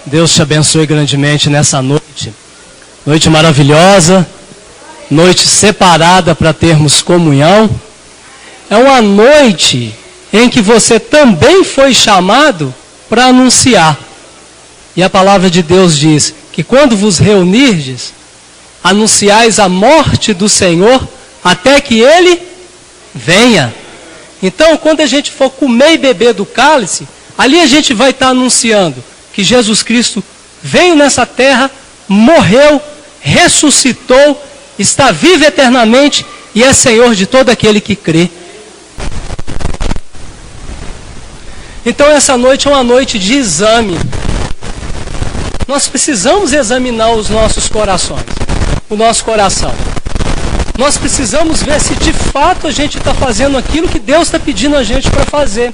Deus te abençoe grandemente nessa noite. Noite maravilhosa, noite separada para termos comunhão. É uma noite em que você também foi chamado para anunciar. E a palavra de Deus diz que quando vos reunirdes, anunciais a morte do Senhor até que Ele venha. Então, quando a gente for comer e beber do cálice, ali a gente vai estar anunciando que Jesus Cristo veio nessa terra, morreu, ressuscitou, está vivo eternamente e é Senhor de todo aquele que crê. Então essa noite é uma noite de exame. Nós precisamos examinar os nossos corações, o nosso coração. Nós precisamos ver se de fato a gente está fazendo aquilo que Deus está pedindo a gente para fazer.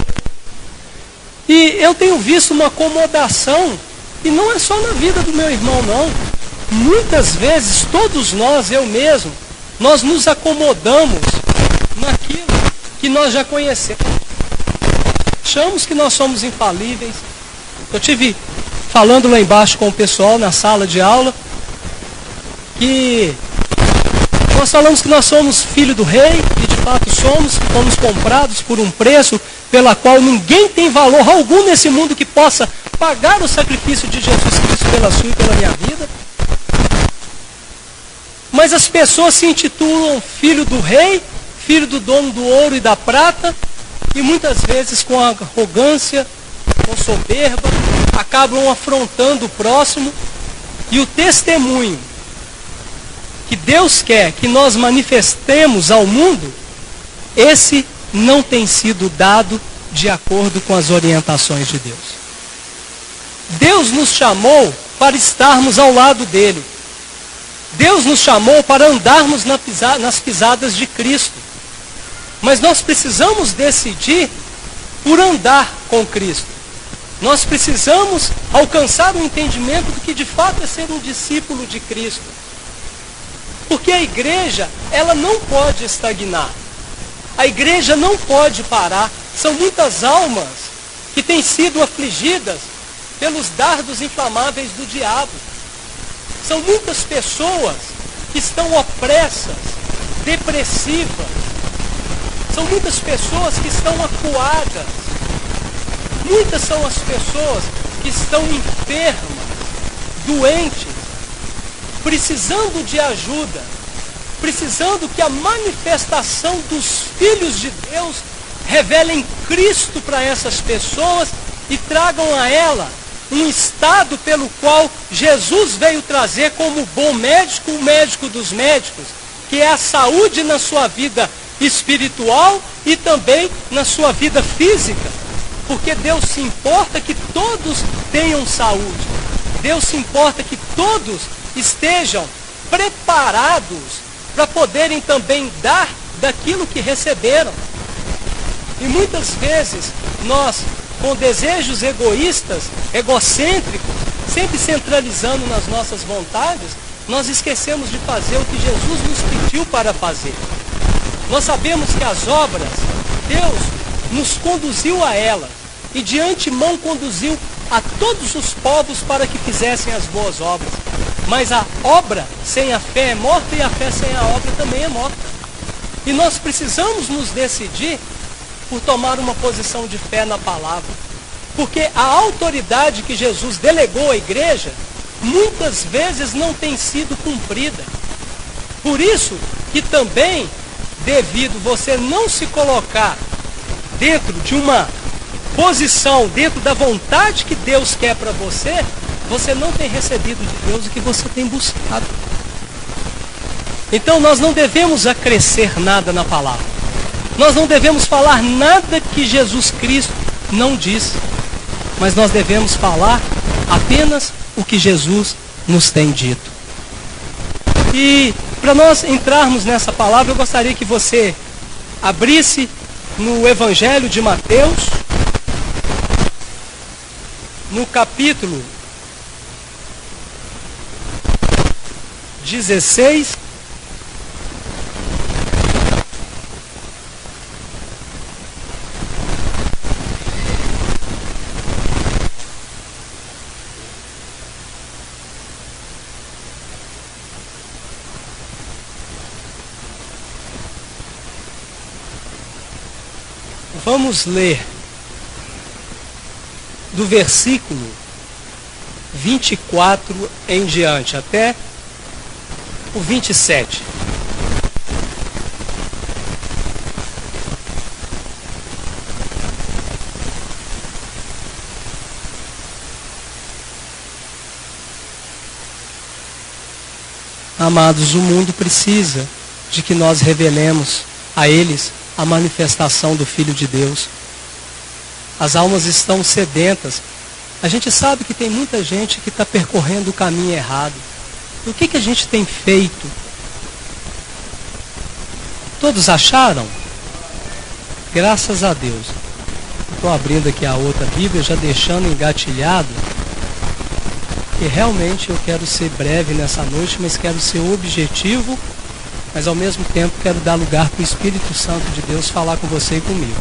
E eu tenho visto uma acomodação, e não é só na vida do meu irmão, não. Muitas vezes, todos nós, eu mesmo, nós nos acomodamos naquilo que nós já conhecemos. Achamos que nós somos infalíveis. Eu tive falando lá embaixo com o pessoal na sala de aula, que nós falamos que nós somos filho do rei, e de fato somos, que fomos comprados por um preço pela qual ninguém tem valor algum nesse mundo que possa pagar o sacrifício de Jesus Cristo pela sua e pela minha vida. Mas as pessoas se intitulam filho do rei, filho do dono do ouro e da prata, e muitas vezes com arrogância, com soberba, acabam afrontando o próximo. E o testemunho que Deus quer que nós manifestemos ao mundo, esse não tem sido dado de acordo com as orientações de Deus. Deus nos chamou para estarmos ao lado dele. Deus nos chamou para andarmos nas pisadas de Cristo. Mas nós precisamos decidir por andar com Cristo. Nós precisamos alcançar o entendimento do que de fato é ser um discípulo de Cristo. Porque a igreja, ela não pode estagnar. A igreja não pode parar. São muitas almas que têm sido afligidas pelos dardos inflamáveis do diabo. São muitas pessoas que estão opressas, depressivas. São muitas pessoas que estão acuadas. Muitas são as pessoas que estão enfermas, doentes, precisando de ajuda, precisando que a manifestação dos filhos de Deus revelem Cristo para essas pessoas e tragam a ela um estado pelo qual Jesus veio trazer como bom médico, o médico dos médicos, que é a saúde na sua vida espiritual e também na sua vida física. Porque Deus se importa que todos tenham saúde. Deus se importa que todos estejam preparados para poderem também dar daquilo que receberam. E muitas vezes nós, com desejos egoístas, egocêntricos, sempre centralizando nas nossas vontades, nós esquecemos de fazer o que Jesus nos pediu para fazer. Nós sabemos que as obras, Deus nos conduziu a elas e de antemão conduziu a todos os povos para que fizessem as boas obras. Mas a obra sem a fé é morta e a fé sem a obra também é morta. E nós precisamos nos decidir por tomar uma posição de fé na palavra. Porque a autoridade que Jesus delegou à igreja, muitas vezes não tem sido cumprida. Por isso que também, devido você não se colocar dentro de uma posição, dentro da vontade que Deus quer para você, você não tem recebido de Deus o que você tem buscado. Então nós não devemos acrescer nada na palavra. Nós não devemos falar nada que Jesus Cristo não disse. Mas nós devemos falar apenas o que Jesus nos tem dito. E para nós entrarmos nessa palavra, eu gostaria que você abrisse no Evangelho de Mateus, no capítulo 16, Vamos ler do versículo 24 em diante, até o 27. Amados, o mundo precisa de que nós revelemos a eles a manifestação do Filho de Deus. As almas estão sedentas. A gente sabe que tem muita gente que está percorrendo o caminho errado. E o que a gente tem feito? Todos acharam? Graças a Deus. Estou abrindo aqui a outra Bíblia, já deixando engatilhado. Que realmente eu quero ser breve nessa noite, mas quero ser objetivo, mas ao mesmo tempo quero dar lugar para o Espírito Santo de Deus falar com você e comigo.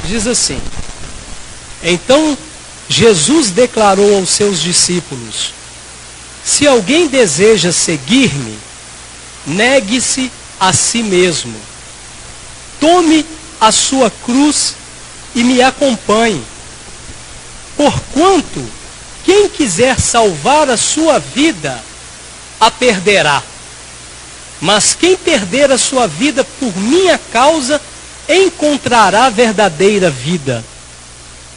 Diz assim: então Jesus declarou aos seus discípulos: se alguém deseja seguir-me, negue-se a si mesmo, tome a sua cruz e me acompanhe. Porquanto quem quiser salvar a sua vida, a perderá. Mas quem perder a sua vida por minha causa, encontrará verdadeira vida.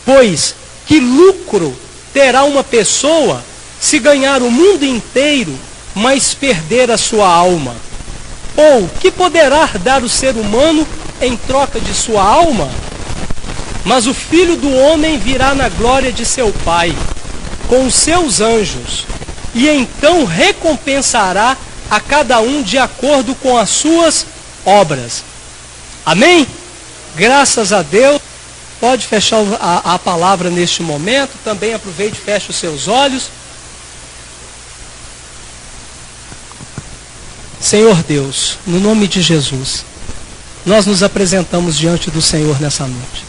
Pois que lucro terá uma pessoa se ganhar o mundo inteiro, mas perder a sua alma? Ou que poderá dar o ser humano em troca de sua alma? Mas o Filho do Homem virá na glória de seu Pai, com os seus anjos, e então recompensará a cada um de acordo com as suas obras. Amém? Graças a Deus. Pode fechar a palavra neste momento. Também aproveite e feche os seus olhos. Senhor Deus, no nome de Jesus, nós nos apresentamos diante do Senhor nessa noite.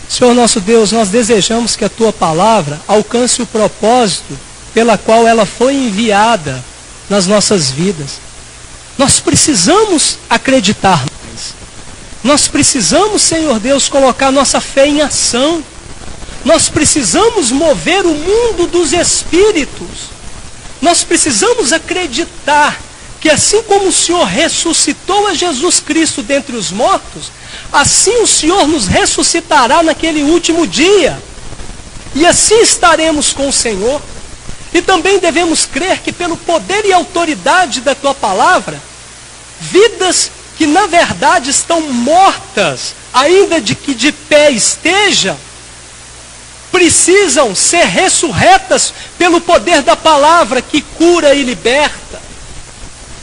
Senhor nosso Deus, nós desejamos que a Tua palavra alcance o propósito pela qual ela foi enviada nas nossas vidas. Nós precisamos acreditar mais. Nós precisamos, Senhor Deus, colocar nossa fé em ação. Nós precisamos mover o mundo dos espíritos. Nós precisamos acreditar que assim como o Senhor ressuscitou a Jesus Cristo dentre os mortos, assim o Senhor nos ressuscitará naquele último dia. E assim estaremos com o Senhor. E também devemos crer que pelo poder e autoridade da Tua palavra, vidas que na verdade estão mortas, ainda de que de pé estejam, precisam ser ressurretas pelo poder da palavra que cura e liberta.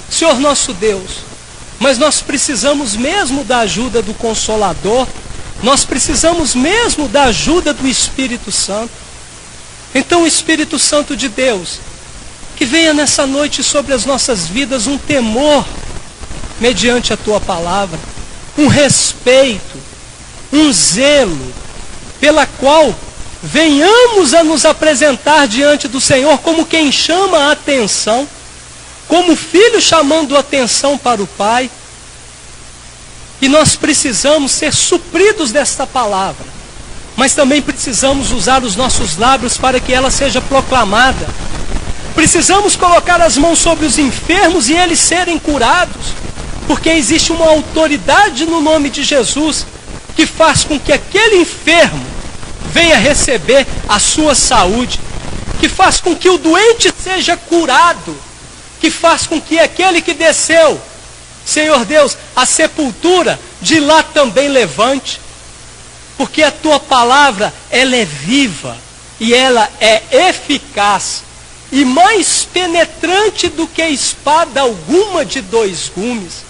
Senhor nosso Deus, mas nós precisamos mesmo da ajuda do Consolador, nós precisamos mesmo da ajuda do Espírito Santo. Então, Espírito Santo de Deus, que venha nessa noite sobre as nossas vidas um temor mediante a Tua palavra, um respeito, um zelo, pela qual venhamos a nos apresentar diante do Senhor como quem chama a atenção, como filho chamando a atenção para o Pai. E nós precisamos ser supridos desta palavra, mas também precisamos usar os nossos lábios para que ela seja proclamada. Precisamos colocar as mãos sobre os enfermos e eles serem curados, porque existe uma autoridade no nome de Jesus que faz com que aquele enfermo venha receber a sua saúde, que faz com que o doente seja curado, que faz com que aquele que desceu, Senhor Deus, a sepultura, de lá também levante. Porque a Tua palavra, ela é viva, e ela é eficaz, e mais penetrante do que espada alguma de 2 gumes.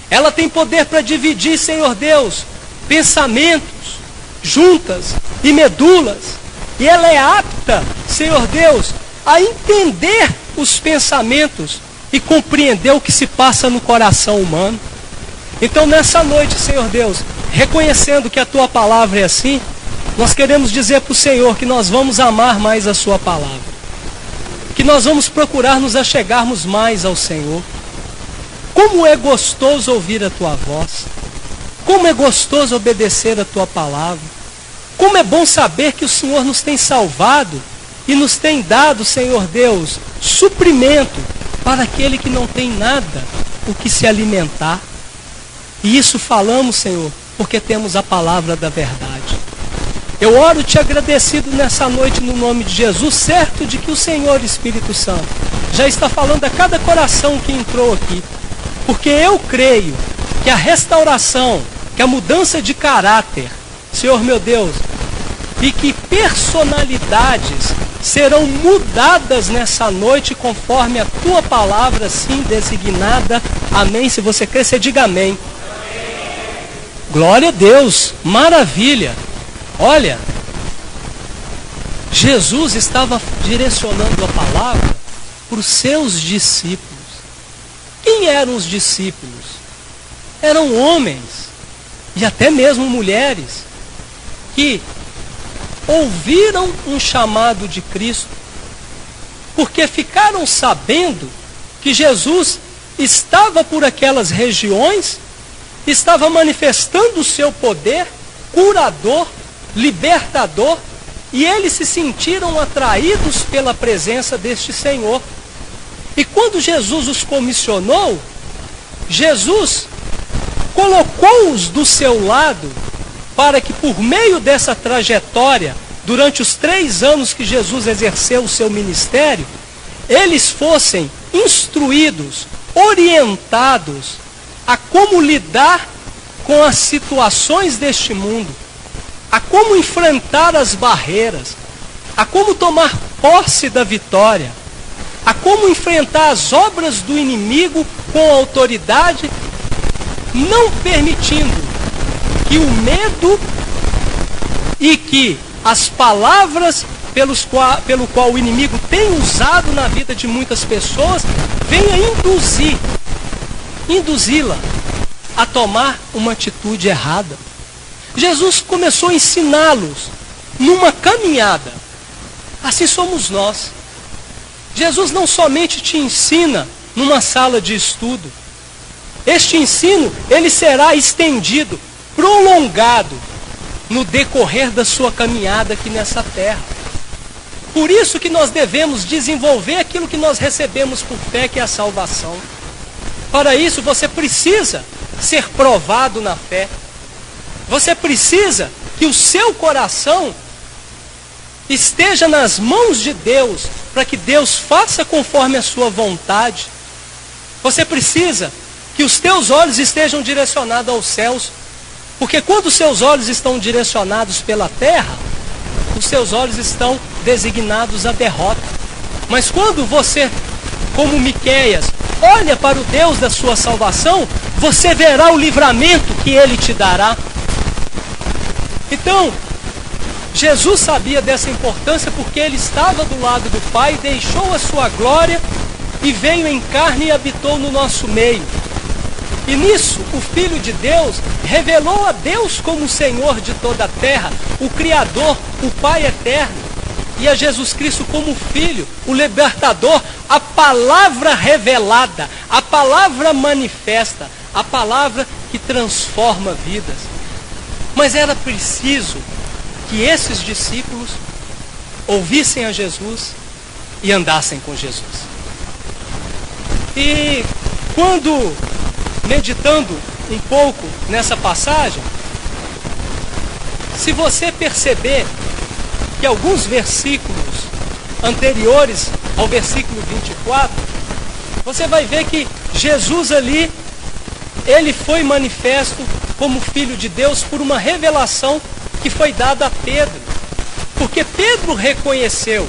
Ela tem poder para dividir, Senhor Deus, pensamentos, juntas e medulas. E ela é apta, Senhor Deus, a entender os pensamentos e compreender o que se passa no coração humano. Então nessa noite, Senhor Deus, reconhecendo que a Tua palavra é assim, nós queremos dizer para o Senhor que nós vamos amar mais a Sua palavra, que nós vamos procurar nos achegarmos mais ao Senhor. Como é gostoso ouvir a Tua voz, Como é gostoso obedecer a tua palavra. Como é bom saber que o Senhor nos tem salvado e nos tem dado, Senhor Deus, suprimento para aquele que não tem nada o que se alimentar. E isso falamos, Senhor, porque temos a palavra da verdade. Eu oro te agradecido nessa noite no nome de Jesus, certo de que o Senhor Espírito Santo já está falando a cada coração que entrou aqui. Porque eu creio que a restauração, que a mudança de caráter, Senhor meu Deus, e que personalidades serão mudadas nessa noite conforme a tua palavra assim designada. Amém. Se você crer, você diga amém. Glória a Deus, maravilha. Olha, Jesus estava direcionando a palavra para os seus discípulos. Quem eram os discípulos? Eram homens e até mesmo mulheres que ouviram um chamado de Cristo, porque ficaram sabendo que Jesus estava por aquelas regiões, estava manifestando o seu poder curador, libertador, e eles se sentiram atraídos pela presença deste Senhor. E quando Jesus os comissionou, Jesus colocou-os do seu lado para que por meio dessa trajetória, durante os 3 anos que Jesus exerceu o seu ministério, eles fossem instruídos, orientados a como lidar com as situações deste mundo, a como enfrentar as barreiras, a como tomar posse da vitória, a como enfrentar as obras do inimigo com autoridade, não permitindo que o medo e que as palavras pelo qual o inimigo tem usado na vida de muitas pessoas venha induzi-la a tomar uma atitude errada. Jesus começou a ensiná-los numa caminhada. Assim somos nós. Jesus não somente te ensina numa sala de estudo. Este ensino, ele será estendido, prolongado no decorrer da sua caminhada aqui nessa terra. Por isso que nós devemos desenvolver aquilo que nós recebemos por fé, que é a salvação. Para isso você precisa ser provado na fé. Você precisa que o seu coração esteja nas mãos de Deus, para que Deus faça conforme a sua vontade. Você precisa que os teus olhos estejam direcionados aos céus, porque quando os seus olhos estão direcionados pela terra, os seus olhos estão designados à derrota. Mas quando você, como Miqueias, olha para o Deus da sua salvação, você verá o livramento que Ele te dará. Então, Jesus sabia dessa importância porque Ele estava do lado do Pai, deixou a sua glória e veio em carne e habitou no nosso meio. E nisso, o Filho de Deus revelou a Deus como o Senhor de toda a terra, o Criador, o Pai eterno, e a Jesus Cristo como o Filho, o libertador, a palavra revelada, a palavra manifesta, a palavra que transforma vidas. Mas era preciso que esses discípulos ouvissem a Jesus e andassem com Jesus. E quando, meditando um pouco nessa passagem, se você perceber que alguns versículos anteriores ao versículo 24, você vai ver que Jesus ali, ele foi manifesto como Filho de Deus por uma revelação que foi dada a Pedro. Porque Pedro reconheceu,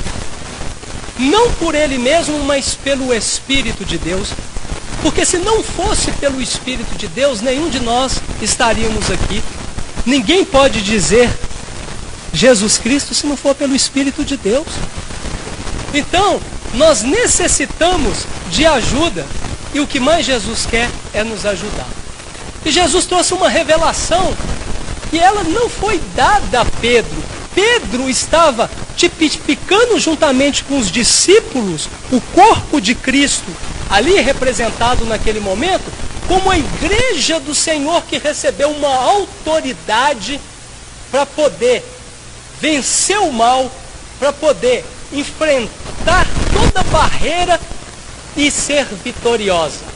não por ele mesmo, mas pelo Espírito de Deus. Porque se não fosse pelo Espírito de Deus, nenhum de nós estaríamos aqui. Ninguém pode dizer Jesus Cristo se não for pelo Espírito de Deus. Então, nós necessitamos de ajuda, e o que mais Jesus quer é nos ajudar. E Jesus trouxe uma revelação, e ela não foi dada a Pedro. Pedro estava tipificando juntamente com os discípulos o corpo de Cristo, ali representado naquele momento, como a igreja do Senhor que recebeu uma autoridade para poder vencer o mal, para poder enfrentar toda barreira e ser vitoriosa.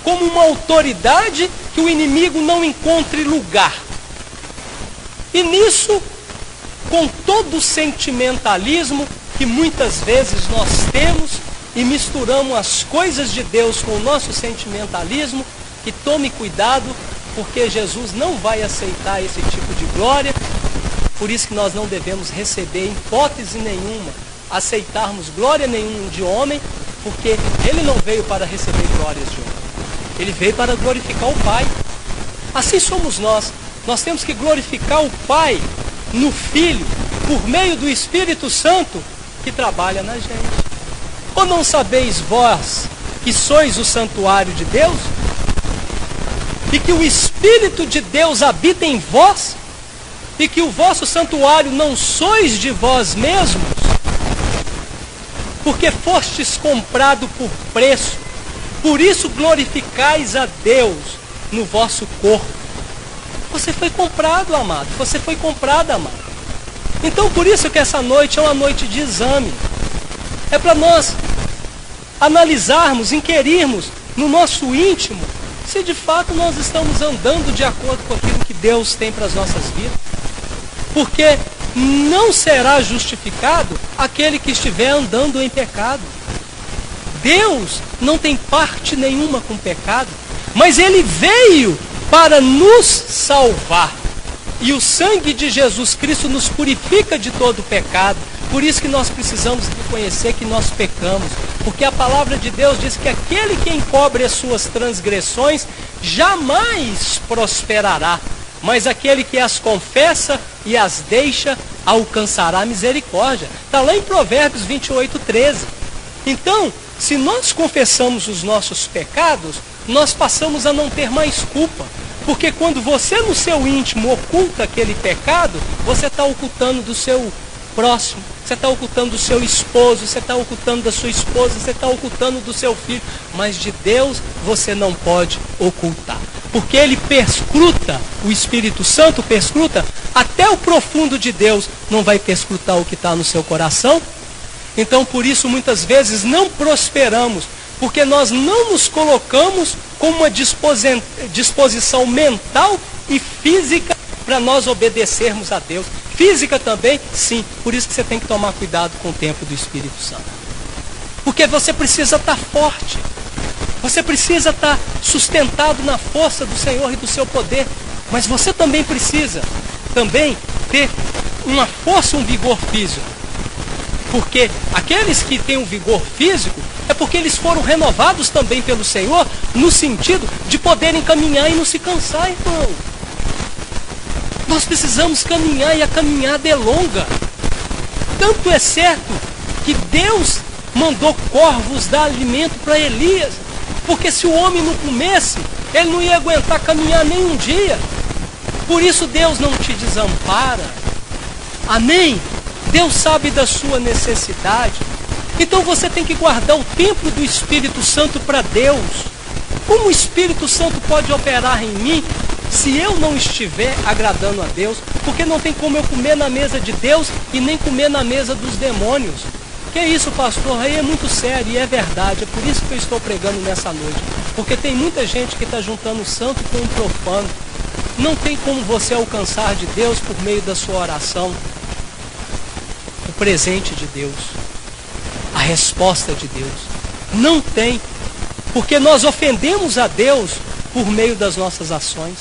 Como uma autoridade que o inimigo não encontre lugar. E nisso, com todo o sentimentalismo que muitas vezes nós temos e misturamos as coisas de Deus com o nosso sentimentalismo, que tome cuidado, porque Jesus não vai aceitar esse tipo de glória. Por isso que nós não devemos receber, em hipótese nenhuma, aceitarmos glória nenhuma de homem, porque ele não veio para receber glórias de homem. Ele veio para glorificar o Pai. Assim somos nós. Nós temos que glorificar o Pai no Filho, por meio do Espírito Santo que trabalha na gente. Ou não sabeis vós que sois o santuário de Deus? E que o Espírito de Deus habita em vós? E que o vosso santuário não sois de vós mesmos? Porque fostes comprado por preço. Por isso glorificais a Deus no vosso corpo. Você foi comprado, amado. Você foi comprado, amado. Então por isso que essa noite é uma noite de exame. É para nós analisarmos, inquirirmos no nosso íntimo, se de fato nós estamos andando de acordo com aquilo que Deus tem para as nossas vidas. Porque não será justificado aquele que estiver andando em pecado. Deus não tem parte nenhuma com o pecado, mas Ele veio para nos salvar. E o sangue de Jesus Cristo nos purifica de todo o pecado. Por isso que nós precisamos reconhecer que nós pecamos. Porque a palavra de Deus diz que aquele que encobre as suas transgressões jamais prosperará. Mas aquele que as confessa e as deixa alcançará misericórdia. Está lá em Provérbios 28:13. Então, se nós confessamos os nossos pecados, nós passamos a não ter mais culpa. Porque quando você no seu íntimo oculta aquele pecado, você está ocultando do seu próximo, você está ocultando do seu esposo, você está ocultando da sua esposa, você está ocultando do seu filho. Mas de Deus você não pode ocultar. Porque Ele perscruta, o Espírito Santo perscruta, até o profundo de Deus não vai perscrutar o que está no seu coração. Então por isso muitas vezes não prosperamos, porque nós não nos colocamos com uma disposição mental e física para nós obedecermos a Deus. Física também, sim, por isso que você tem que tomar cuidado com o tempo do Espírito Santo. Porque você precisa estar forte, você precisa estar sustentado na força do Senhor e do seu poder, mas você também precisa ter uma força, um vigor físico. Porque aqueles que têm um vigor físico é porque eles foram renovados também pelo Senhor, no sentido de poderem caminhar e não se cansar, irmão. Nós precisamos caminhar e a caminhada é longa. Tanto é certo que Deus mandou corvos dar alimento para Elias, porque se o homem não comesse, ele não ia aguentar caminhar nem um dia. Por isso Deus não te desampara. Amém? Deus sabe da sua necessidade. Então você tem que guardar o templo do Espírito Santo para Deus. Como o Espírito Santo pode operar em mim se eu não estiver agradando a Deus? Porque não tem como eu comer na mesa de Deus e nem comer na mesa dos demônios. Que isso, pastor? Aí é muito sério e é verdade. É por isso que eu estou pregando nessa noite. Porque tem muita gente que está juntando o santo com o profano. Não tem como você alcançar de Deus por meio da sua oração o presente de Deus, a resposta de Deus. Não tem. Porque nós ofendemos a Deus por meio das nossas ações.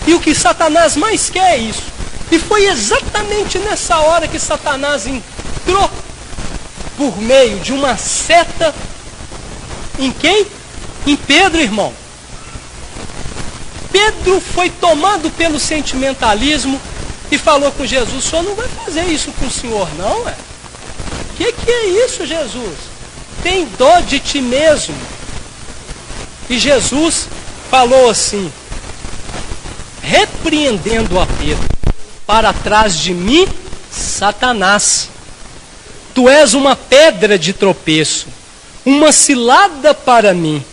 E o que Satanás mais quer é isso. E foi exatamente nessa hora que Satanás entrou por meio de uma seta em quem? Em Pedro, irmão. Pedro foi tomado pelo sentimentalismo e falou com Jesus: o senhor não vai fazer isso com o senhor, não, é? Que é isso, Jesus? Tem dó de ti mesmo. E Jesus falou assim, repreendendo a Pedro: para trás de mim, Satanás. Tu és uma pedra de tropeço, uma cilada para mim,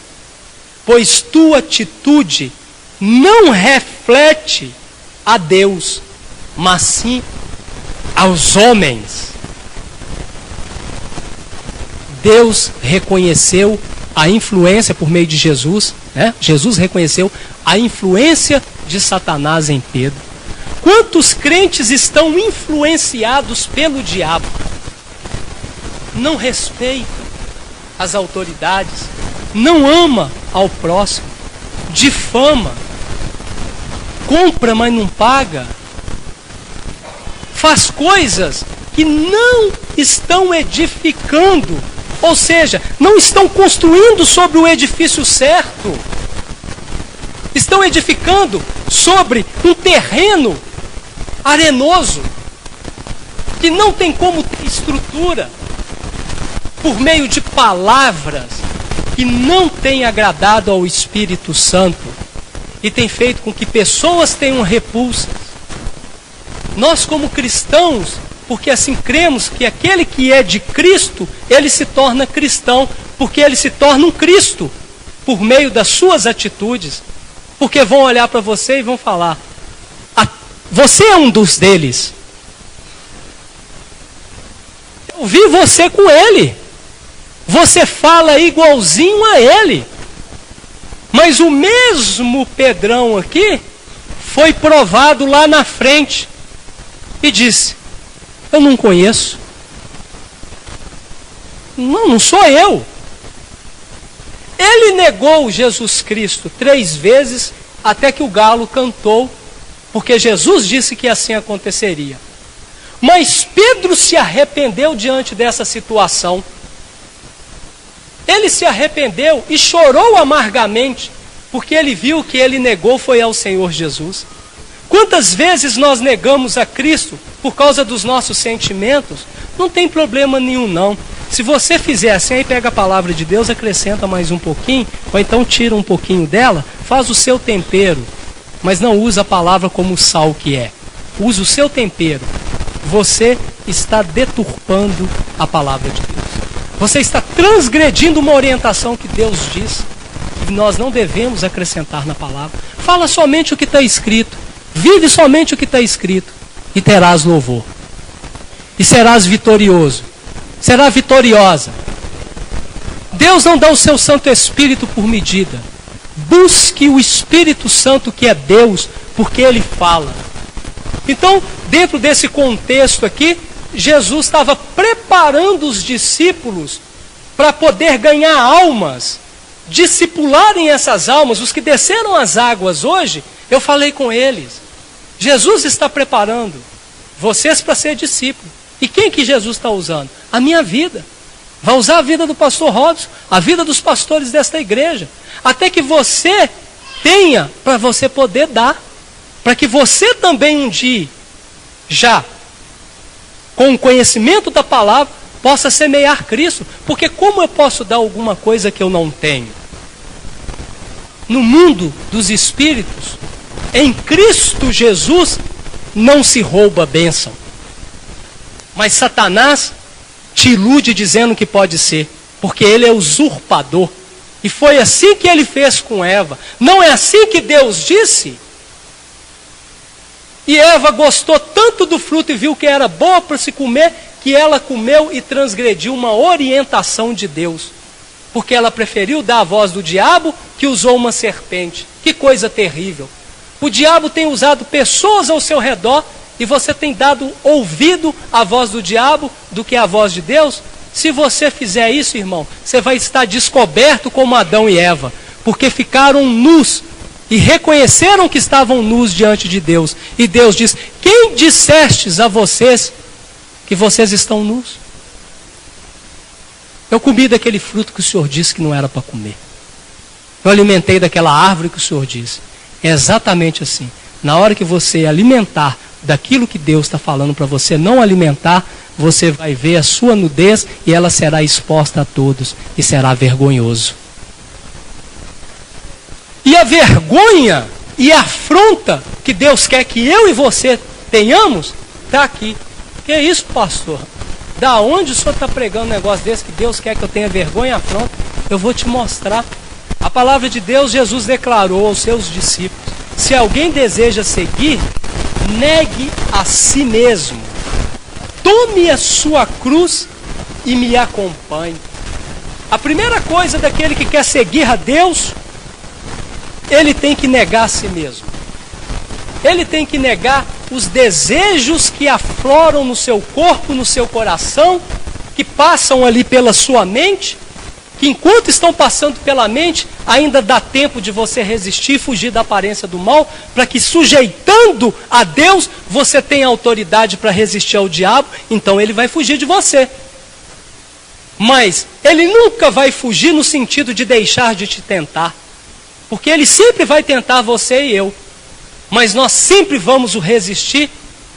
pois tua atitude não reflete a Deus, mas sim aos homens. Deus reconheceu a influência por meio de Jesus, né? Jesus reconheceu a influência de Satanás em Pedro. Quantos crentes estão influenciados pelo diabo? Não respeita as autoridades, não ama ao próximo, difama, compra, mas não paga, faz coisas que não estão edificando, ou seja, não estão construindo sobre o edifício certo, estão edificando sobre um terreno arenoso, que não tem como ter estrutura, por meio de palavras que não têm agradado ao Espírito Santo e tem feito com que pessoas tenham repulsas. Nós, como cristãos, porque assim cremos que aquele que é de Cristo, ele se torna cristão, porque ele se torna um Cristo por meio das suas atitudes, porque vão olhar para você e vão falar: você é um dos deles. Eu vi você com ele. Você fala igualzinho a ele. Mas o mesmo Pedrão aqui foi provado lá na frente e disse: eu não conheço. Não sou eu. Ele negou Jesus Cristo 3 vezes até que o galo cantou, porque Jesus disse que assim aconteceria. Mas Pedro se arrependeu diante dessa situação. Ele se arrependeu e chorou amargamente, porque ele viu que ele negou foi ao Senhor Jesus. Quantas vezes nós negamos a Cristo por causa dos nossos sentimentos? Não tem problema nenhum não. Se você fizer assim, aí pega a palavra de Deus, acrescenta mais um pouquinho, ou então tira um pouquinho dela, faz o seu tempero, mas não usa a palavra como o sal que é. Usa o seu tempero. Você está deturpando a palavra de Deus. Você está transgredindo uma orientação que Deus diz que nós não devemos acrescentar na palavra. Fala somente o que está escrito. Vive somente o que está escrito. E terás louvor. E serás vitorioso. Será vitoriosa. Deus não dá o seu Santo Espírito por medida. Busque o Espírito Santo que é Deus, porque Ele fala. Então, dentro desse contexto aqui, Jesus estava preparando os discípulos para poder ganhar almas, discipularem essas almas. Os que desceram as águas hoje, eu falei com eles. Jesus está preparando vocês para ser discípulos. E quem que Jesus está usando? A minha vida. Vai usar a vida do pastor Robson, a vida dos pastores desta igreja, até que você tenha para você poder dar, para que você também um dia, já com o conhecimento da palavra, possa semear Cristo. Porque como eu posso dar alguma coisa que eu não tenho? No mundo dos espíritos, em Cristo Jesus, não se rouba a bênção. Mas Satanás te ilude dizendo que pode ser, porque ele é usurpador. E foi assim que ele fez com Eva. Não é assim que Deus disse? E Eva gostou tanto do fruto e viu que era boa para se comer, que ela comeu e transgrediu uma orientação de Deus. Porque ela preferiu dar a voz do diabo, que usou uma serpente. Que coisa terrível. O diabo tem usado pessoas ao seu redor, e você tem dado ouvido à voz do diabo do que à voz de Deus? Se você fizer isso, irmão, você vai estar descoberto como Adão e Eva, porque ficaram nus e reconheceram que estavam nus diante de Deus. E Deus diz: quem dissestes a vocês que vocês estão nus? Eu comi daquele fruto que o Senhor disse que não era para comer. Eu alimentei daquela árvore que o Senhor disse. É exatamente assim. Na hora que você alimentar daquilo que Deus está falando para você não alimentar, você vai ver a sua nudez e ela será exposta a todos e será vergonhoso. E a vergonha e a afronta que Deus quer que eu e você tenhamos, está aqui. Que é isso, pastor? Da onde o senhor está pregando um negócio desse que Deus quer que eu tenha vergonha e afronta? Eu vou te mostrar. A palavra de Deus, Jesus declarou aos seus discípulos: se alguém deseja seguir, negue a si mesmo, tome a sua cruz e me acompanhe. A primeira coisa daquele que quer seguir a Deus, ele tem que negar a si mesmo. Ele tem que negar os desejos que afloram no seu corpo, no seu coração, que passam ali pela sua mente, que enquanto estão passando pela mente, ainda dá tempo de você resistir e fugir da aparência do mal, para que, sujeitando a Deus, você tenha autoridade para resistir ao diabo, então ele vai fugir de você. Mas ele nunca vai fugir no sentido de deixar de te tentar, porque ele sempre vai tentar você e eu, mas nós sempre vamos o resistir,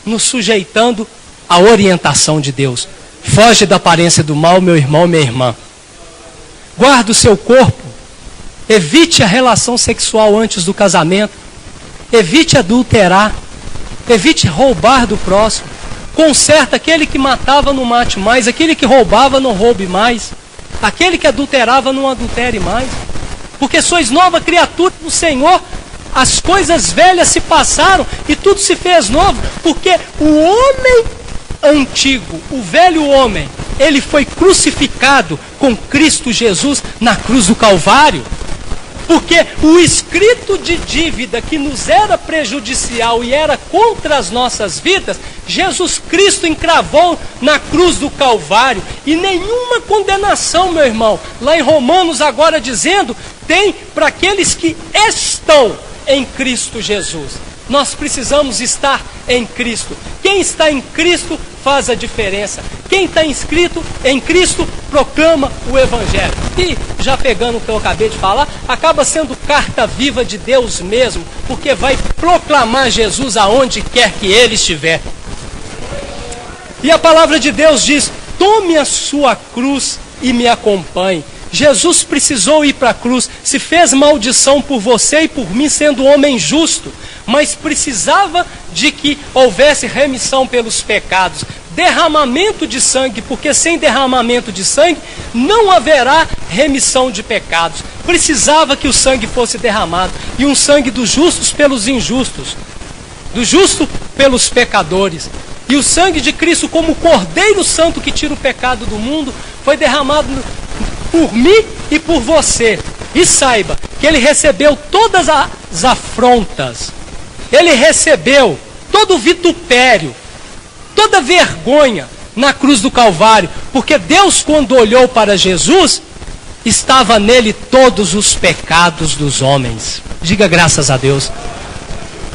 nos sujeitando à orientação de Deus. Foge da aparência do mal, meu irmão, minha irmã. Guarda o seu corpo, evite a relação sexual antes do casamento, evite adulterar, evite roubar do próximo, conserta: aquele que matava não mate mais, aquele que roubava não roube mais, aquele que adulterava não adultere mais, porque sois nova criatura do Senhor, as coisas velhas se passaram e tudo se fez novo, porque o homem antigo, o velho homem, ele foi crucificado com Cristo Jesus na cruz do Calvário, porque o escrito de dívida que nos era prejudicial e era contra as nossas vidas, Jesus Cristo encravou na cruz do Calvário, e nenhuma condenação, meu irmão, lá em Romanos agora dizendo, tem para aqueles que estão em Cristo Jesus. Nós precisamos estar em Cristo. Quem está em Cristo faz a diferença. Quem está inscrito em Cristo proclama o Evangelho. E, já pegando o que eu acabei de falar, acaba sendo carta viva de Deus mesmo, porque vai proclamar Jesus aonde quer que ele estiver. E a palavra de Deus diz: tome a sua cruz e me acompanhe. Jesus precisou ir para a cruz, se fez maldição por você e por mim, sendo homem justo, mas precisava de que houvesse remissão pelos pecados, derramamento de sangue, porque sem derramamento de sangue não haverá remissão de pecados. Precisava que o sangue fosse derramado, e um sangue dos justos pelos injustos, do justo pelos pecadores. E o sangue de Cristo, como o Cordeiro Santo que tira o pecado do mundo, foi derramado por mim e por você. E saiba que ele recebeu todas as afrontas, ele recebeu todo o vitupério, toda vergonha na cruz do Calvário, porque Deus, quando olhou para Jesus, estava nele todos os pecados dos homens. Diga graças a Deus.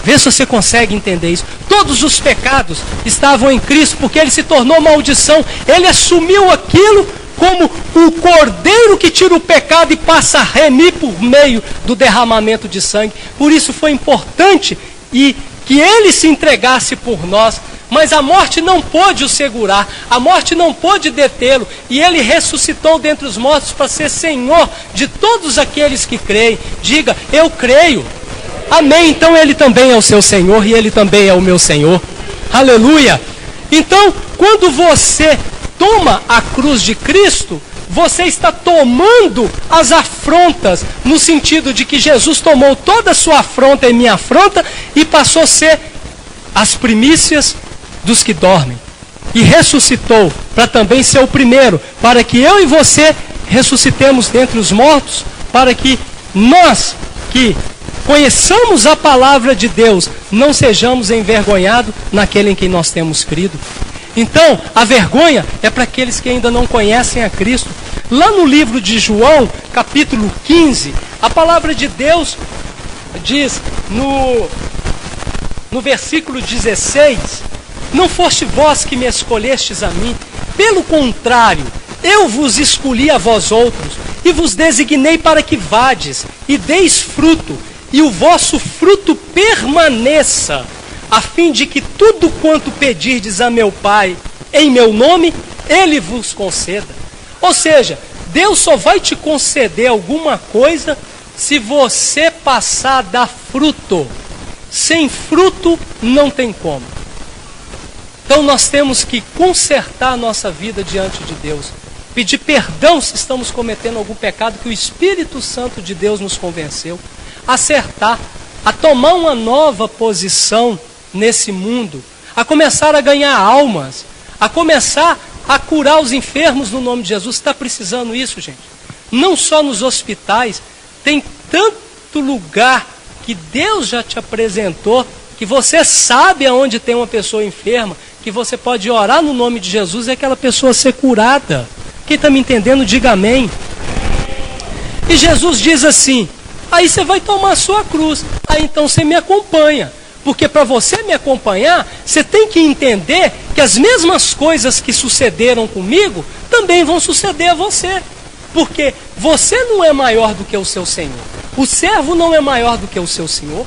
Vê se você consegue entender isso. Todos os pecados estavam em Cristo, porque ele se tornou maldição. Ele assumiu aquilo como o Cordeiro que tira o pecado e passa a remir por meio do derramamento de sangue. Por isso foi importante e que ele se entregasse por nós. Mas a morte não pôde o segurar, a morte não pôde detê-lo, e ele ressuscitou dentre os mortos para ser Senhor de todos aqueles que creem. Diga: eu creio. Amém. Então ele também é o seu Senhor e ele também é o meu Senhor. Aleluia. Então, quando você toma a cruz de Cristo, você está tomando as afrontas, no sentido de que Jesus tomou toda a sua afronta e minha afronta e passou a ser as primícias dos que dormem. E ressuscitou para também ser o primeiro, para que eu e você ressuscitemos dentre os mortos, para que nós que conheçamos a palavra de Deus, não sejamos envergonhados naquele em quem nós temos crido. Então, a vergonha é para aqueles que ainda não conhecem a Cristo. Lá no livro de João, capítulo 15, a palavra de Deus diz no versículo 16: não foste vós que me escolhestes a mim, pelo contrário, eu vos escolhi a vós outros, e vos designei para que vades e deis fruto, e o vosso fruto permaneça, a fim de que tudo quanto pedirdes a meu Pai em meu nome, Ele vos conceda. Ou seja, Deus só vai te conceder alguma coisa se você passar a dar fruto. Sem fruto não tem como. Então nós temos que consertar a nossa vida diante de Deus. pedir perdão se estamos cometendo algum pecado que o Espírito Santo de Deus nos convenceu, acertar, a tomar uma nova posição nesse mundo, a começar a ganhar almas, a começar a curar os enfermos no nome de Jesus. Está precisando isso, gente? Não só nos hospitais, tem tanto lugar que Deus já te apresentou, que você sabe aonde tem uma pessoa enferma, que você pode orar no nome de Jesus e aquela pessoa ser curada. Quem está me entendendo, diga amém. E Jesus diz assim, aí você vai tomar a sua cruz, aí então você me acompanha. Porque para você me acompanhar, você tem que entender que as mesmas coisas que sucederam comigo, também vão suceder a você. Porque você não é maior do que o seu Senhor. O servo não é maior do que o seu Senhor.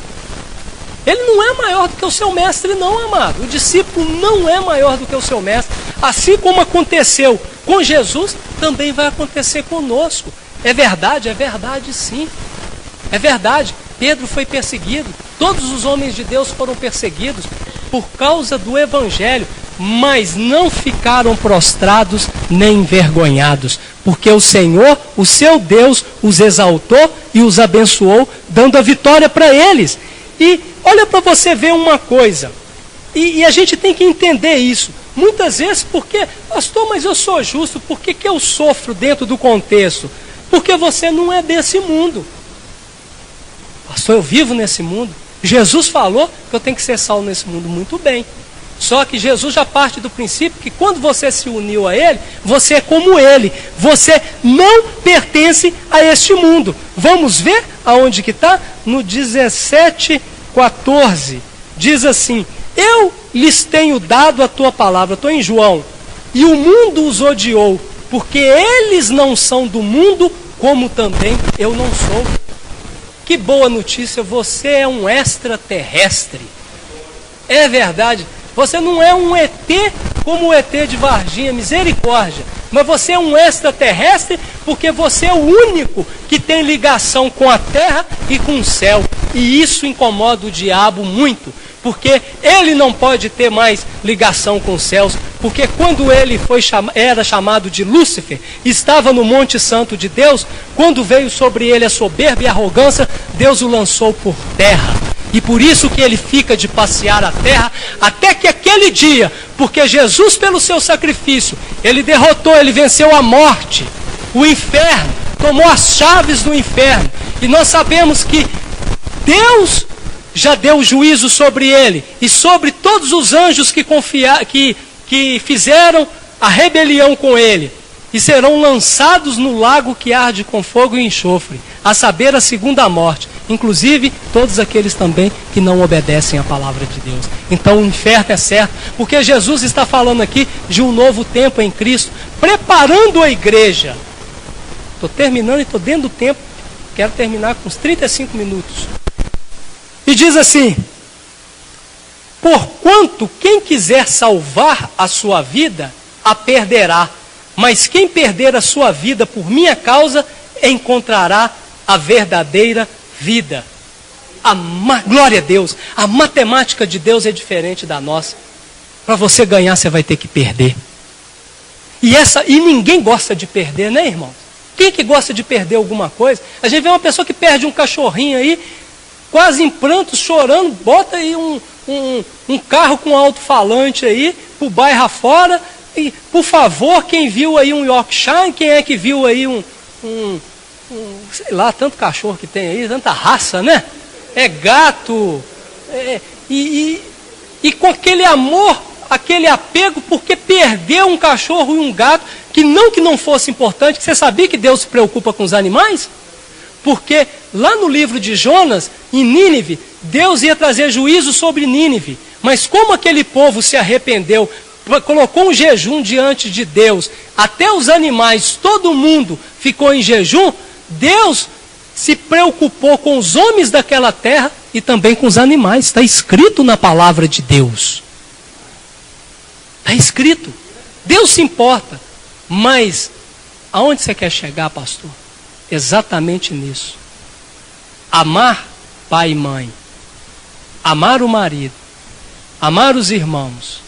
Ele não é maior do que o seu mestre, não, amado. O discípulo não é maior do que o seu mestre. Assim como aconteceu com Jesus, também vai acontecer conosco. É verdade sim. É verdade. Pedro foi perseguido. Todos os homens de Deus foram perseguidos por causa do Evangelho, mas não ficaram prostrados nem envergonhados, porque o Senhor, o seu Deus, os exaltou e os abençoou, dando a vitória para eles. E olha para você ver uma coisa, e a gente tem que entender isso. Muitas vezes, porque, pastor, mas eu sou justo, por que eu sofro dentro do contexto? Porque você não é desse mundo. Pastor, eu vivo nesse mundo. Jesus falou que eu tenho que ser salvo nesse mundo. Muito bem. Só que Jesus já parte do princípio que quando você se uniu a Ele, você é como Ele. Você não pertence a este mundo. Vamos ver aonde que está? No 17:14. Diz assim, eu lhes tenho dado a tua palavra. Estou em João. E o mundo os odiou, porque eles não são do mundo, como também eu não sou. Que boa notícia, você é um extraterrestre. É verdade, você não é um ET como o ET de Varginha, misericórdia. Mas você é um extraterrestre porque você é o único que tem ligação com a terra e com o céu. E isso incomoda o diabo muito, porque ele não pode ter mais ligação com os céus, porque quando ele era chamado de Lúcifer, estava no Monte Santo de Deus, quando veio sobre ele a soberba e a arrogância, Deus o lançou por terra. E por isso que ele fica de passear a terra, até que aquele dia, porque Jesus pelo seu sacrifício, ele derrotou, ele venceu a morte, o inferno, tomou as chaves do inferno, e nós sabemos que Deus já deu juízo sobre ele e sobre todos os anjos que fizeram a rebelião com ele, e serão lançados no lago que arde com fogo e enxofre, a saber, a segunda morte, inclusive todos aqueles também que não obedecem à palavra de Deus. Então o inferno é certo, porque Jesus está falando aqui de um novo tempo em Cristo, preparando a igreja. Estou terminando e estou dentro do tempo, quero terminar com uns 35 minutos. E diz assim, porquanto quem quiser salvar a sua vida, a perderá. Mas quem perder a sua vida por minha causa, encontrará a verdadeira vida. Glória a Deus. A matemática de Deus é diferente da nossa. Para você ganhar, você vai ter que perder. E ninguém gosta de perder, né, irmão? Quem que gosta de perder alguma coisa? A gente vê uma pessoa que perde um cachorrinho aí, quase em prantos, chorando, bota aí um carro com alto-falante aí, pro bairro afora. E, por favor, quem viu aí um Yorkshire, quem é que viu aí sei lá, tanto cachorro que tem aí, tanta raça, né? É gato, e com aquele amor, aquele apego, porque perdeu um cachorro e um gato, que não fosse importante, que você sabia que Deus se preocupa com os animais? Porque lá no livro de Jonas, em Nínive, Deus ia trazer juízo sobre Nínive, mas como aquele povo se arrependeu, colocou um jejum diante de Deus, até os animais, todo mundo ficou em jejum, Deus se preocupou com os homens daquela terra e também com os animais. Está escrito na palavra de Deus. Está escrito. Deus se importa. Mas aonde você quer chegar, pastor? Exatamente nisso. Amar pai e mãe. Amar o marido. Amar os irmãos.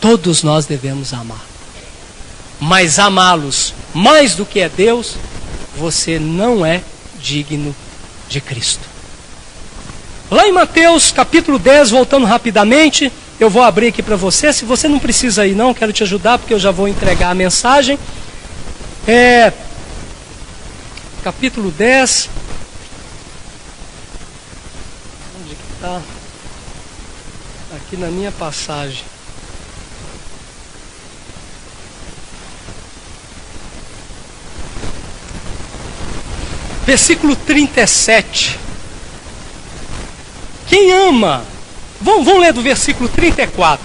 Todos nós devemos amar. Mas amá-los mais do que é Deus, você não é digno de Cristo. Lá em Mateus capítulo 10, voltando rapidamente, eu vou abrir aqui para você. Se você não precisa ir não, quero te ajudar, porque eu já vou entregar a mensagem. Capítulo 10. Onde que está? Aqui na minha passagem. Versículo 37. Quem ama... Vamos ler do versículo 34.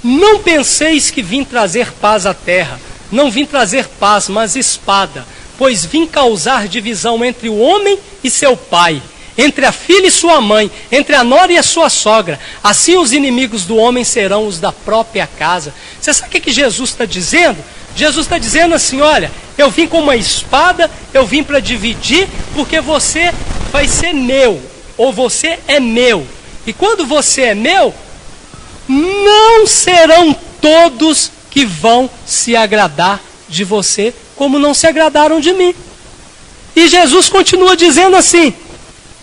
Não penseis que vim trazer paz à terra. Não vim trazer paz, mas espada. Pois vim causar divisão entre o homem e seu pai, entre a filha e sua mãe, entre a nora e a sua sogra. Assim os inimigos do homem serão os da própria casa. Você sabe o que Jesus está dizendo? Jesus está dizendo assim, olha, eu vim com uma espada, eu vim para dividir, porque você vai ser meu, ou você é meu. E quando você é meu, não serão todos que vão se agradar de você, como não se agradaram de mim. E Jesus continua dizendo assim,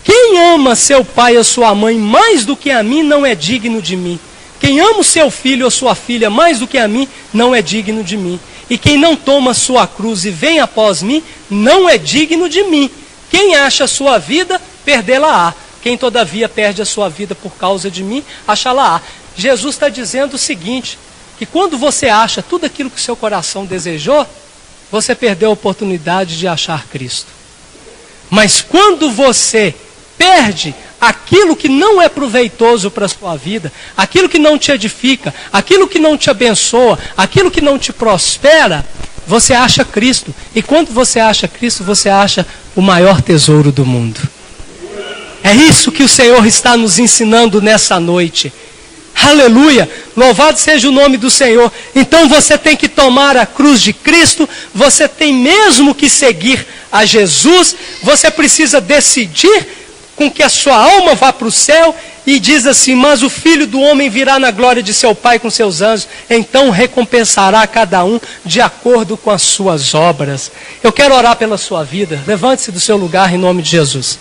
quem ama seu pai ou sua mãe mais do que a mim, não é digno de mim. Quem ama o seu filho ou sua filha mais do que a mim, não é digno de mim. E quem não toma sua cruz e vem após mim, não é digno de mim. Quem acha a sua vida, perdê-la-á. Quem todavia perde a sua vida por causa de mim, achá-la-á. Jesus está dizendo o seguinte, que quando você acha tudo aquilo que o seu coração desejou, você perdeu a oportunidade de achar Cristo. Mas quando você perde aquilo que não é proveitoso para a sua vida, aquilo que não te edifica, aquilo que não te abençoa, aquilo que não te prospera, você acha Cristo. E quando você acha Cristo, você acha o maior tesouro do mundo. É isso que o Senhor está nos ensinando nessa noite. Aleluia! Louvado seja o nome do Senhor. Então você tem que tomar a cruz de Cristo, você tem mesmo que seguir a Jesus, você precisa decidir com que a sua alma vá para o céu, e diz assim, mas o Filho do Homem virá na glória de seu Pai com seus anjos, então recompensará cada um de acordo com as suas obras. Eu quero orar pela sua vida. Levante-se do seu lugar em nome de Jesus.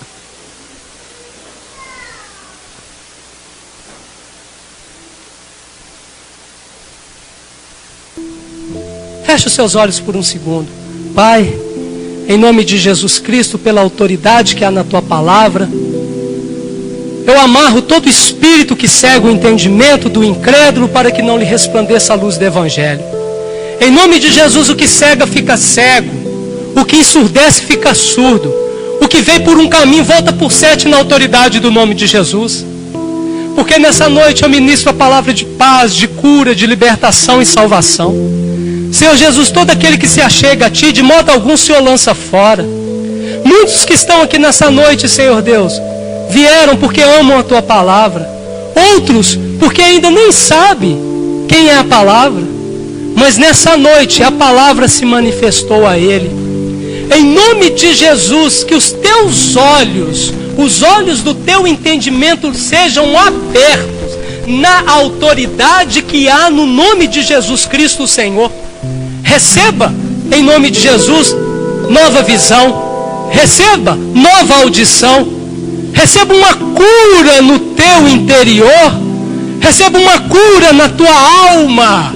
Feche os seus olhos por um segundo. Pai, em nome de Jesus Cristo, pela autoridade que há na Tua palavra, eu amarro todo espírito que cega o entendimento do incrédulo para que não lhe resplandeça a luz do Evangelho. Em nome de Jesus, o que cega fica cego, o que ensurdece fica surdo, o que veio por um caminho volta por 7 na autoridade do nome de Jesus. Porque nessa noite eu ministro a palavra de paz, de cura, de libertação e salvação. Senhor Jesus, todo aquele que se achega a Ti, de modo algum o Senhor lança fora. Muitos que estão aqui nessa noite, Senhor Deus, vieram porque amam a Tua palavra. Outros porque ainda nem sabem quem é a palavra. Mas nessa noite a palavra se manifestou a ele. Em nome de Jesus, que os Teus olhos, os olhos do Teu entendimento sejam abertos na autoridade que há no nome de Jesus Cristo, o Senhor. Receba, em nome de Jesus, nova visão. Receba nova audição. Receba uma cura no teu interior. Receba uma cura na tua alma.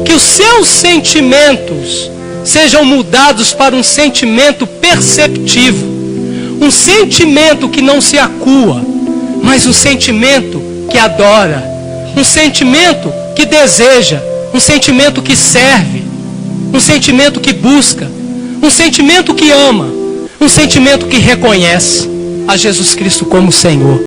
Que os seus sentimentos sejam mudados para um sentimento perceptivo. Um sentimento que não se acua, mas um sentimento que adora. Um sentimento que deseja. Um sentimento que serve. Um sentimento que busca, um sentimento que ama, um sentimento que reconhece a Jesus Cristo como Senhor.